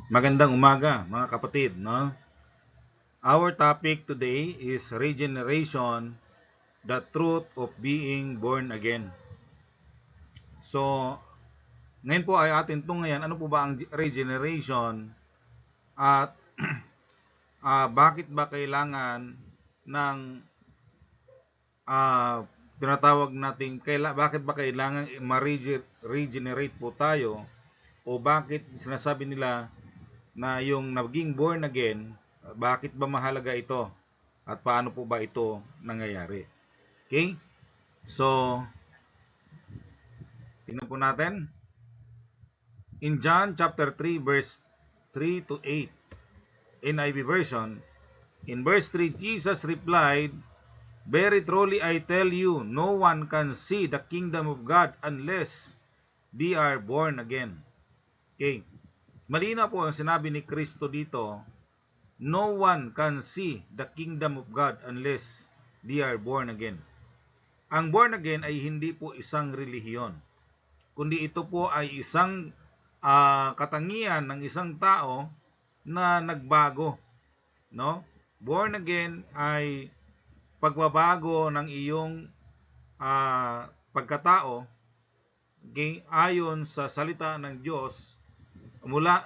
Magandang umaga mga kapatid, no? Our topic today is regeneration, the truth of being born again. So, ngayon po ay atin tunghayan ano po ba ang regeneration at bakit ba kailangan ng tinatawag nating bakit ba kailangan ma-regenerate po tayo o bakit sinasabi nila na yung naging born again, bakit ba mahalaga ito? At paano po ba ito nangyayari? Okay? So, tingnan po natin. In John chapter 3 verse 3 to 8, NIV version, in verse 3, Jesus replied, "Very truly I tell you, no one can see the kingdom of God unless they are born again." Okay. Malinaw po ang sinabi ni Kristo dito. No one can see the kingdom of God unless they are born again. Ang born again ay hindi po isang relihiyon, kundi ito po ay isang katangian ng isang tao na nagbago, no? Born again ay pagbabago ng iyong pagkatao, okay, ayon sa salita ng Diyos mula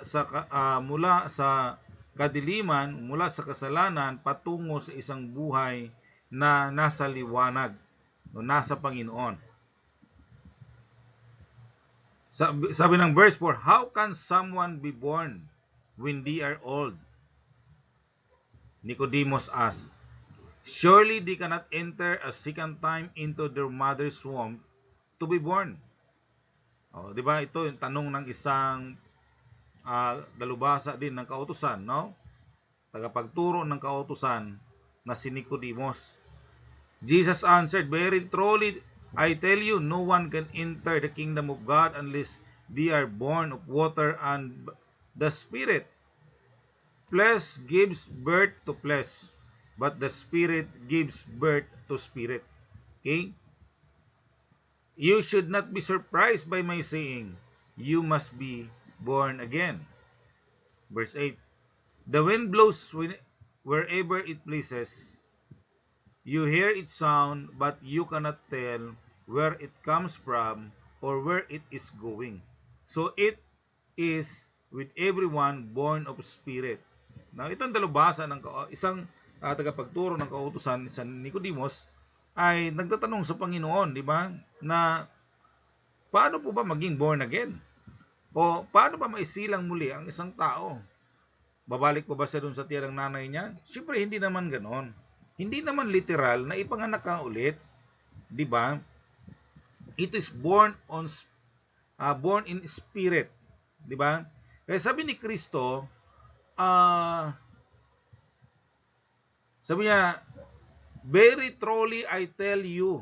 sa kadiliman, mula sa kasalanan patungo sa isang buhay na nasa liwanag, o nasa Panginoon. Sabi ng verse 4, how can someone be born when they are old? Nicodemus asked. Surely they cannot enter a second time into their mother's womb to be born. O, di ba? Ito yung tanong ng isang dalubhasa din ng kautusan, no? Tagapagturo ng kautusan na si Nicodemus. Jesus answered, very truly I tell you, no one can enter the kingdom of God unless they are born of water and the Spirit. Flesh gives birth to flesh, but the Spirit gives birth to spirit. Okay? You should not be surprised by my saying, you must be born again. Verse 8, the wind blows wherever it pleases. You hear its sound, but you cannot tell where it comes from or where it is going. So it is with everyone born of spirit. Now, itong dalubhasa ng isang tagapagturo ng kautusan sa Nicodemus ay nagtatanong sa Panginoon, di ba? Na paano po ba maging born again? O paano ba maisilang muli ang isang tao? Babalik pa ba siya dun sa tiyan ng nanay niya? Siyempre, hindi naman ganon. Hindi naman literal na ipanganak ka ulit, 'di ba? It is born in spirit, 'di ba? Kaya sabi ni Kristo, sabi niya, very truly I tell you,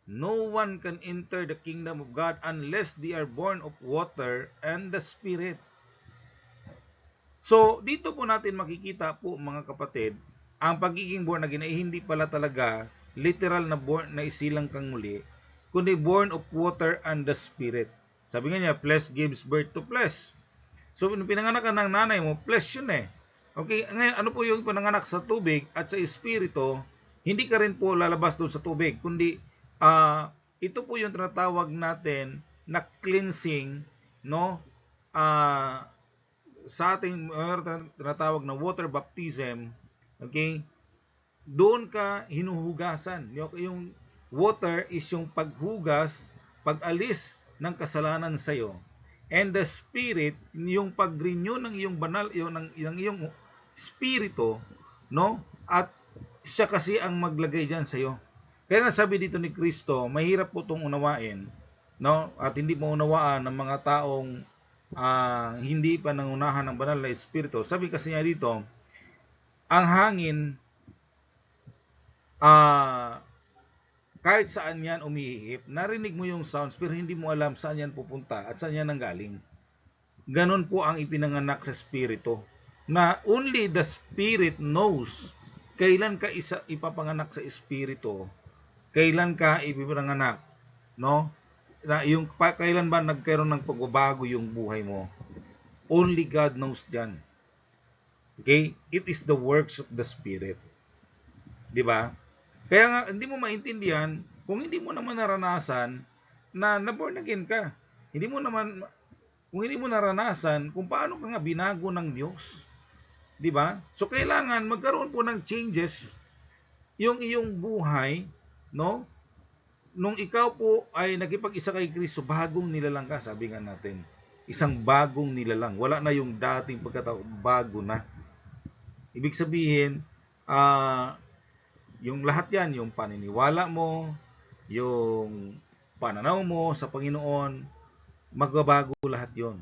no one can enter the kingdom of God unless they are born of water and the Spirit. So, dito po natin makikita po mga kapatid, ang pagiging born again ay hindi pala talaga literal na born na isilang kang muli, kundi born of water and the Spirit. Sabi nga niya, flesh gives birth to flesh. So, pinanganak ka ng nanay mo, flesh yun eh. Okay, ngayon, ano po yung pinanganak sa tubig at sa espiritu, hindi ka rin po lalabas doon sa tubig, kundi ito po yung tinatawag natin na cleansing, no? Sa ating tinatawag na water baptism, okay? Doon ka hinuhugasan. Yung water is yung paghugas, pag-alis ng kasalanan sa iyo. And the Spirit, yung pag-renew ng iyong banal, ng iyong spirito, no? At siya kasi ang maglagay diyan sa iyo. Kaya nga sabi dito ni Kristo, mahirap po itong unawain, no? At hindi mo unawaan ng mga taong hindi pa nangunahan ng banal na espiritu. Sabi kasi niya dito, ang hangin kahit saan yan umihip, narinig mo yung sounds pero hindi mo alam saan yan pupunta at saan yan nanggaling. Ganon po ang ipinanganak sa espiritu, na only the Spirit knows kailan ka ipapanganak sa espiritu, kailan ka ipinanganak, no? Na yung kailan ba nagkaroon ng pagbabago yung buhay mo. Only God knows yan. Okay? It is the works of the Spirit. Di ba? Kaya nga, hindi mo maintindihan kung hindi mo naman naranasan na na-born again ka. Hindi mo naman, kung hindi mo naranasan kung paano ka nga binago ng Diyos. Di ba? So, kailangan magkaroon po ng changes yung iyong buhay, no? Nung ikaw po ay nagkipag-isa kay Kristo, bagong nilalang ka, sabi nga natin. Isang bagong nilalang. Wala na yung dating pagkatao, bago na. Ibig sabihin, yung lahat yan, yung paniniwala mo, yung pananaw mo sa Panginoon, magbabago lahat yon.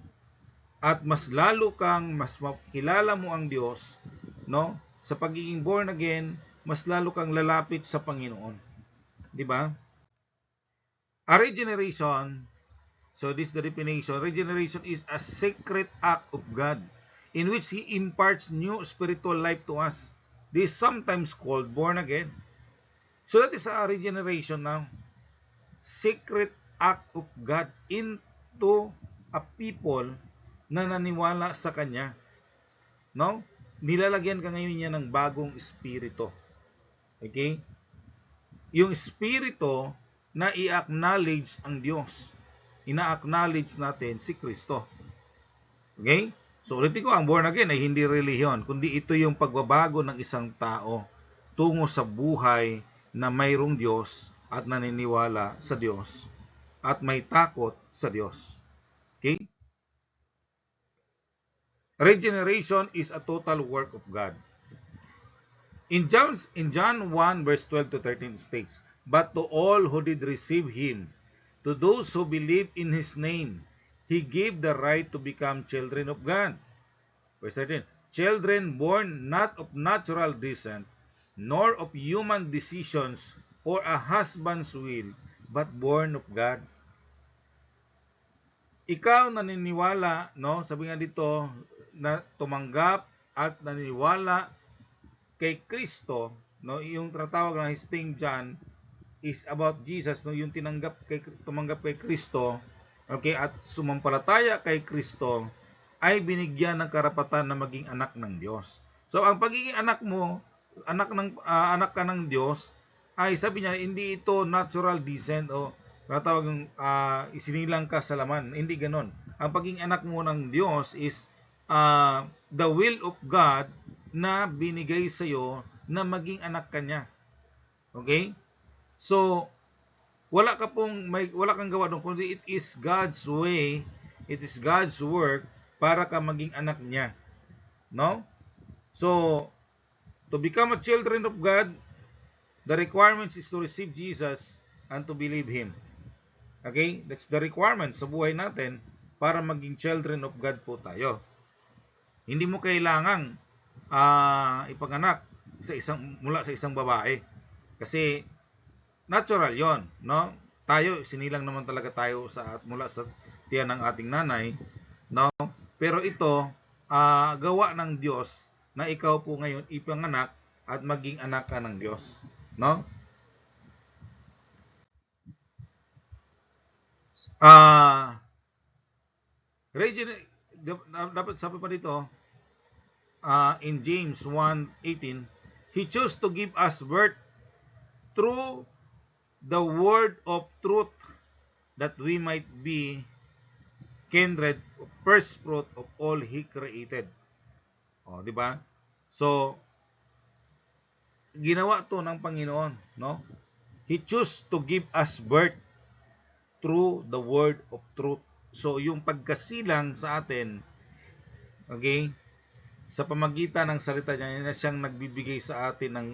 At mas lalo kang, mas makilala mo ang Diyos, no? Sa pagiging born again, mas lalo kang lalapit sa Panginoon. Di ba? A regeneration, so this is the definition, regeneration is a secret act of God in which He imparts new spiritual life to us. This is sometimes called born again. So that is a regeneration now. Secret act of God into a people na naniwala sa Kanya. No? Nilalagyan ka ngayon niya ng bagong espiritu. Okay? Yung espiritu na i-acknowledge ang Diyos. Ina-acknowledge natin si Kristo. Okay? So ulitin ko, ang born again ay hindi relihiyon, kundi ito yung pagbabago ng isang tao tungo sa buhay na mayroong Diyos at naniniwala sa Diyos at may takot sa Diyos. Okay? Regeneration is a total work of God. In John 1 verse 12 to 13 states, "But to all who did receive Him, to those who believe in His name, He gave the right to become children of God." Verse 13, "Children born not of natural descent, nor of human decisions or a husband's will, but born of God." Ikaw naniniwala, no? Sabi nga dito, na tumanggap at naniniwala kay Kristo, no? Yung tinatawag na His John is about Jesus, no? Yung tumanggap kay Kristo, okay, at sumampalataya kay Kristo ay binigyan ng karapatan na maging anak ng Diyos. So ang pagiging anak mo, anak ka ng Diyos, ay sabi niya hindi ito natural descent o tinatawag yung isinilang ka sa laman. Hindi ganon. Ang pagiging anak mo ng Diyos is the will of God na binigay sa iyo na maging anak ka niya. Okay? So, wala kang gawa doon, kundi it is God's way, it is God's work para ka maging anak niya. No? So, to become a children of God, the requirements is to receive Jesus and to believe Him. Okay? That's the requirement sa buhay natin para maging children of God po tayo. Hindi mo kailangang ipanganak mula sa isang babae. Kasi natural 'yon, no? Tayo sinilang naman talaga tayo mula sa tiyan ng ating nanay, no? Pero ito gawa ng Diyos na ikaw po ngayon ipanganak at maging anak ka ng Diyos, no? Dapat sabi pa dito, in James 1:18, He chose to give us birth through the word of truth, that we might be kindred, first fruit of all He created. O, di ba? So, ginawa to ng Panginoon, no? He chose to give us birth through the word of truth. So, yung pagkasilang sa atin, okay, sa pamagitan ng salita niya, na siyang nagbibigay sa atin ng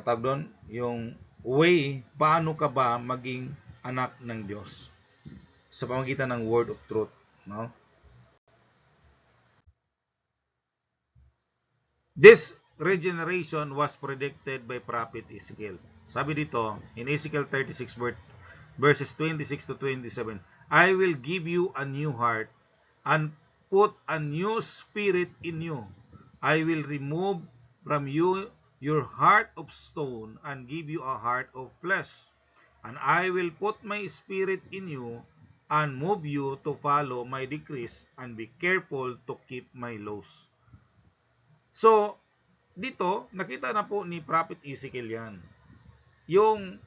tawag doon, yung way, paano ka ba maging anak ng Diyos sa pamagitan ng word of truth, no? This regeneration was predicted by prophet Ezekiel. Sabi dito in Ezekiel 36 verses 26 to 27, "I will give you a new heart and put a new spirit in you. I will remove from you your heart of stone and give you a heart of flesh. And I will put my spirit in you and move you to follow my decrees and be careful to keep my laws. So, dito, nakita na po ni Prophet Ezekiel yan. Yung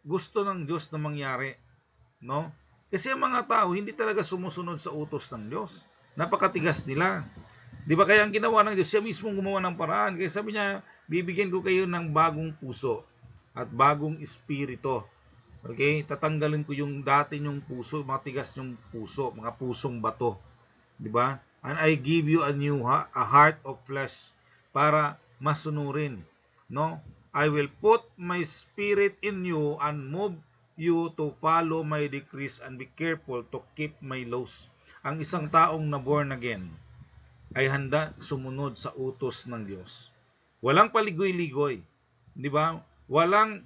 gusto ng Diyos na mangyari. No? Kasi ang mga tao, hindi talaga sumusunod sa utos ng Diyos. Napakatigas nila. Di ba kaya ang ginawa ng Diyos, siya mismo gumawa ng paraan. Kaya sabi niya, bibigyan ko kayo ng bagong puso at bagong espiritu. Okay? Tatanggalin ko yung dati nyong puso, mga tigas nyong puso, mga pusong bato. Di ba? And I give you a heart of flesh para masunurin. No? I will put my spirit in you and move you to follow my decrees and be careful to keep my laws. Ang isang taong na born again ay handa sumunod sa utos ng Diyos. Walang paligoy-ligoy, 'di ba? Walang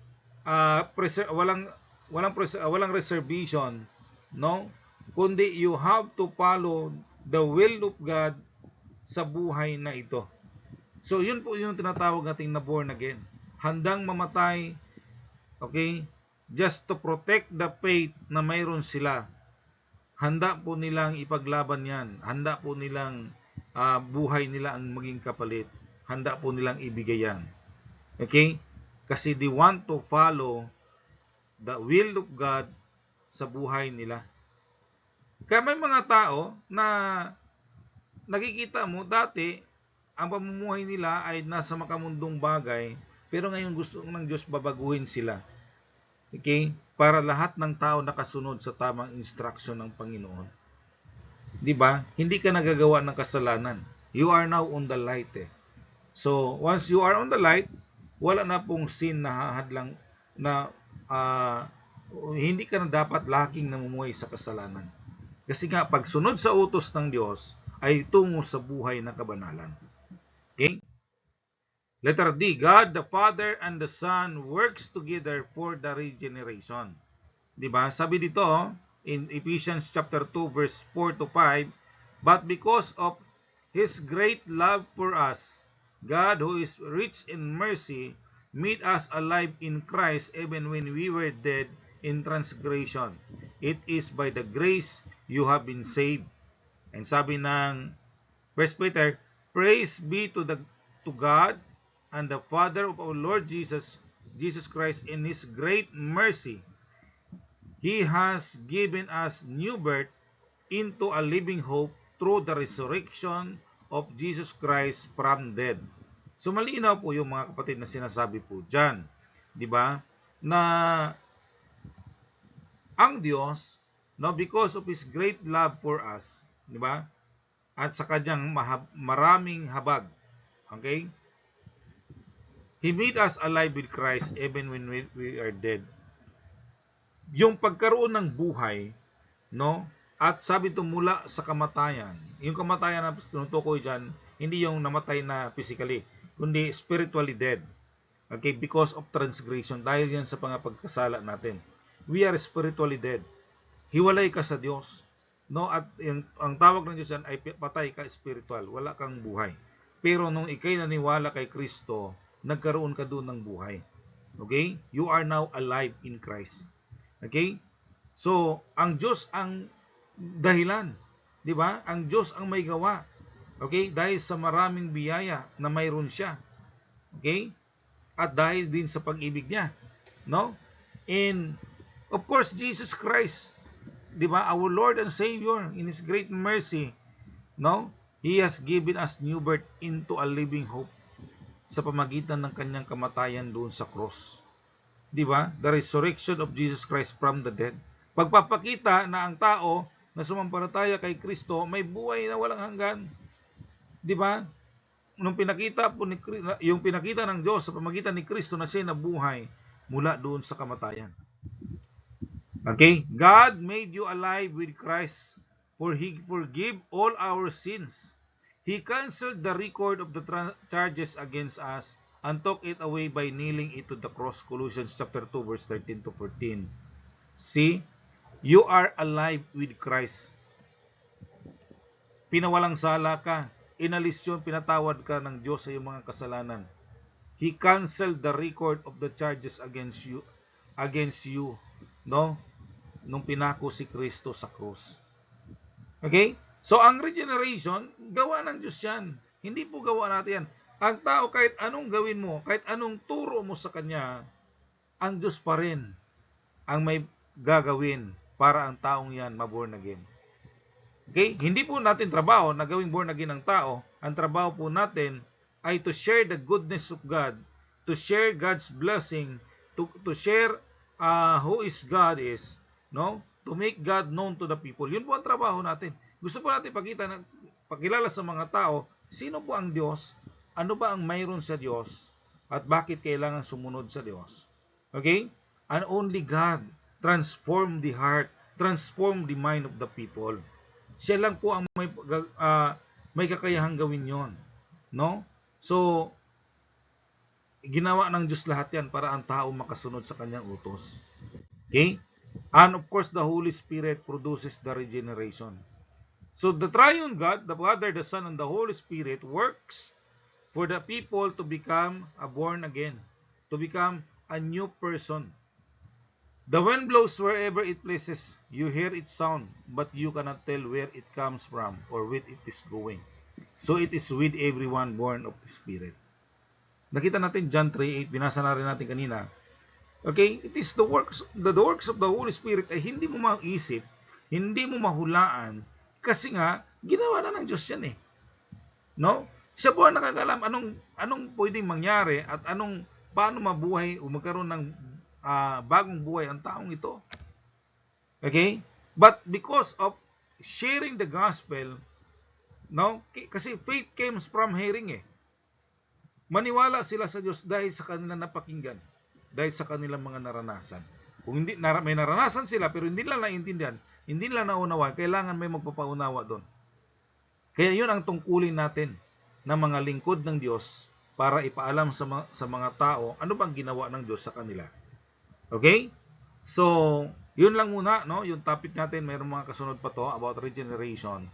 reservation, no? Kundi you have to follow the will of God sa buhay na ito. So, yun po yung tinatawag nating na born again. Handang mamatay, okay? Just to protect the faith na mayroon sila. Handa po nilang ipaglaban yan. Handa po nilang buhay nila ang maging kapalit. Handa po nilang ibigay yan. Okay? Kasi they want to follow the will of God sa buhay nila. Kaya may mga tao na nakikita mo dati, ang pamumuhay nila ay nasa makamundong bagay, pero ngayon gusto ng Diyos babaguhin sila. Okay? Para lahat ng tao nakasunod sa tamang instruction ng Panginoon. 'Di ba? Hindi ka nagagawa ng kasalanan. You are now on the light. So, once you are on the light, wala na pong sin na hahadlang na hindi ka na dapat laging namumuhay sa kasalanan. Kasi nga pagsunod sa utos ng Diyos ay tungo sa buhay na kabanalan. Okay? Letter D, God the Father and the Son works together for the regeneration. Diba? Sabi dito in Ephesians chapter 2 verse 4 to 5, but because of His great love for us, God who is rich in mercy made us alive in Christ even when we were dead in transgression. It is by the grace you have been saved. And sabi ng 1 Peter, praise be to God and the Father of our Lord Jesus Christ. In His great mercy, He has given us new birth into a living hope through the resurrection of Jesus Christ from dead. So malinaw po yung mga kapatid na sinasabi po dyan. Di ba? Na ang Diyos, no, because of His great love for us, di ba? At sa kanyang maraming habag, okay? He made us alive with Christ even when we are dead. Yung pagkaroon ng buhay, no? At sabi ito mula sa kamatayan. Yung kamatayan na tinutukoy dyan, hindi yung namatay na physically, kundi spiritually dead. Okay? Because of transgression. Dahil yan sa pagkasala natin. We are spiritually dead. Hiwalay ka sa Diyos. No? At ang tawag ng Diyos yan ay patay ka spiritual. Wala kang buhay. Pero nung ikay naniwala kay Kristo, nagkaroon ka doon ng buhay. Okay? You are now alive in Christ. Okay? So, ang Diyos ang dahilan. Di ba? Ang Diyos ang may gawa. Okay? Dahil sa maraming biyaya na mayroon siya. Okay? At dahil din sa pag-ibig niya. No? And, of course, Jesus Christ, di ba? Our Lord and Savior, in His great mercy, no? He has given us new birth into a living hope sa pamagitan ng kanyang kamatayan doon sa cross. Di ba? The resurrection of Jesus Christ from the dead. Pagpapakita na ang tao na sumampalataya kay Kristo may buhay na walang hanggan. Di ba? Nung pinakita po yung pinakita ng Diyos sa pamagitan ni Kristo na siya nabuhay mula doon sa kamatayan. Okay? God made you alive with Christ, for He forgave all our sins. He canceled the record of the charges against us and took it away by nailing it to the cross. Colossians chapter 2 verse 13 to 14. See, you are alive with Christ. Pinawalang sala ka, inalis yun, pinatawad ka ng Diyos sa iyong mga kasalanan. He canceled the record of the charges against you, no? nung pinako si Kristo sa krus. Okay? So, ang regeneration, gawa ng Diyos yan. Hindi po gawa natin yan. Ang tao, kahit anong gawin mo, kahit anong turo mo sa Kanya, ang Diyos pa rin ang may gagawin para ang taong yan maborn again. Okay? Hindi po natin trabaho na gawing born again ang tao. Ang trabaho po natin ay to share the goodness of God, to share God's blessing, to share who is God is, no? To make God known to the people. Yun po ang trabaho natin. Gusto po natin pakilala sa mga tao, sino po ang Diyos, ano ba ang mayroon sa Diyos, at bakit kailangan sumunod sa Diyos. Okay? And only God transform the heart, transform the mind of the people. Siya lang po ang may kakayahang gawin yon, no? So, ginawa ng Diyos lahat yan para ang tao makasunod sa kanyang utos. Okay? And of course, the Holy Spirit produces the regeneration. So, the triune God, the Father, the Son, and the Holy Spirit works for the people to become born again, to become a new person. The wind blows wherever it pleases. You hear its sound, but you cannot tell where it comes from or where it is going. So it is with everyone born of the Spirit. Nakita natin John 3:8, binasa na rin natin kanina. Okay, it is the works of the Holy Spirit ay hindi mo maisip, hindi mo mahulaan, kasi nga ginawa na ng Diyos yan eh. No? Siya po ang nakakalam anong pwedeng mangyari at paano mabuhay o magkaroon ng bagong buhay ang taong ito. Okay? But because of sharing the gospel, no? Kasi faith comes from hearing eh. Maniwala sila sa Diyos dahil sa kanilang napakinggan, dahil sa kanilang mga naranasan. Kung hindi may naranasan sila pero hindi nila naiintindihan, hindi nila naunawa, kailangan may magpapaunawa doon. Kaya yun ang tungkulin natin ng mga lingkod ng Diyos para ipaalam sa mga tao ano bang ginawa ng Diyos sa kanila. Okay? So, yun lang muna, no? Yung topic natin, mayroong mga kasunod pa to about regeneration.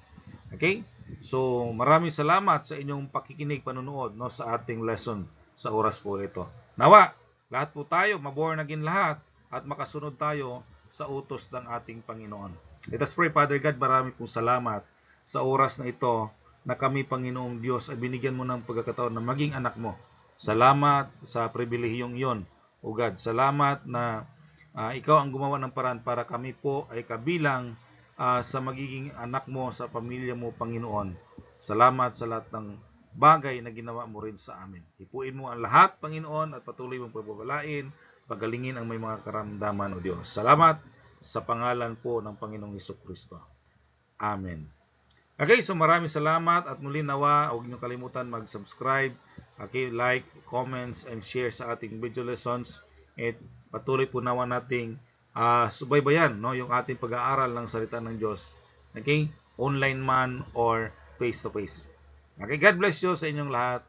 Okay? So, maraming salamat sa inyong pakikinig, panunood, no, sa ating lesson sa oras po ito. Nawa, lahat po tayo, maborn again lahat, at makasunod tayo sa utos ng ating Panginoon. Let us pray. Father God, marami pong salamat sa oras na ito na kami, Panginoong Diyos, ay binigyan mo ng pagkakataon na maging anak mo. Salamat sa pribilehiyong iyon, O God. Salamat na ikaw ang gumawa ng paraan para kami po ay kabilang sa magiging anak mo, sa pamilya mo, Panginoon. Salamat sa lahat ng bagay na ginawa mo rin sa amin. Ipuin mo ang lahat, Panginoon, at patuloy mong pagbabalain, pagalingin ang may mga karamdaman, O Diyos. Salamat sa pangalan po ng Panginoong Hesukristo. Amen. Okay, so maraming salamat at muli nawa, huwag niyo kalimutan mag-subscribe, okay, like, comments, and share sa ating video lessons. At patuloy po nawa nating subaybayan, no, yung ating pag-aaral ng salita ng Diyos. Okay, online man or face-to-face. Okay, God bless you sa inyong lahat.